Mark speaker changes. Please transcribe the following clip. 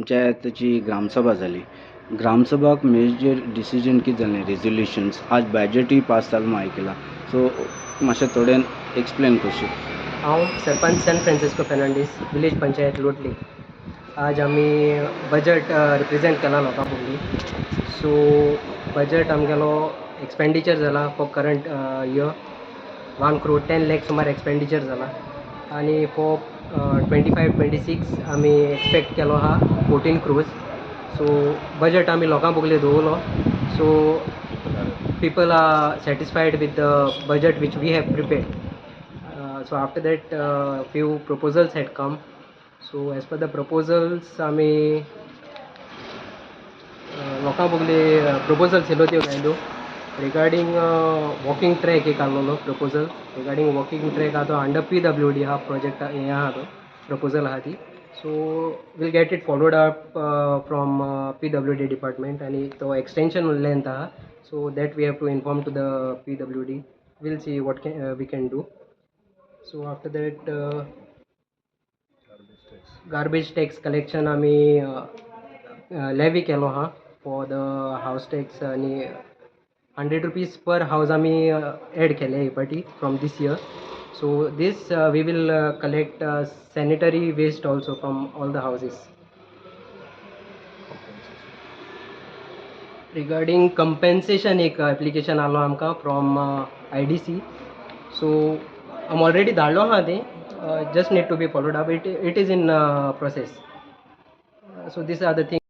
Speaker 1: पंचायतची ग्रामसभा जाली. ग्रामसभाक major decision कितें जालें, रेजोल्युशन्स आज बजेटूय पास जालें म्हूण आयकलां. सो मातशें थोडें एक्सप्लेन करशीत.
Speaker 2: हांव sarpanch San Francisco Fernandes, village panchayat लोटली. आज आमी बजट रिप्रेजेंट केला लोकां पयलीं. सो बजट आमगेलो एक्सपेंडिचर जाला for current year 1 crore 10 lakh सुमार एक्सपेंडिचर जाला. आनी फॉर 25-26 आमी एक्सपेक्ट केलो आहा 14 crores. सो बजट आमी लोकां पयलीं दवरलो. सो people are satisfied with the budget which we have prepared. So after that few proposals had come. So as per the proposals आमी लोकां पयलीं proposals येयलो त्यो घायल्यो. रिगार्डींग वॉकिंग ट्रॅक एक आहलोलो प्रपोजल. रिगार्डींग वॉकिंग ट्रॅक आहा तो अंडर PWD आहा project हें आहा तो प्रपोजल आहा ती. So will get it followed up from PWD department. आनी तो एक्सटेंशन लेंथ आहा. So that we have to inform to the PWD. We'll see what we can do. So after that garbage tax collection आमी levy केलो आहा for the house tax. आनी 100 rupees per house आमी add केले हे पाटी from this year. So this we will collect sanitary waste also from all the houses. Regarding compensation एक application आलो आमकां from IDC. So I'm already धाडलो आहा तें. Just need to be followed up. It is in process. So these are the things.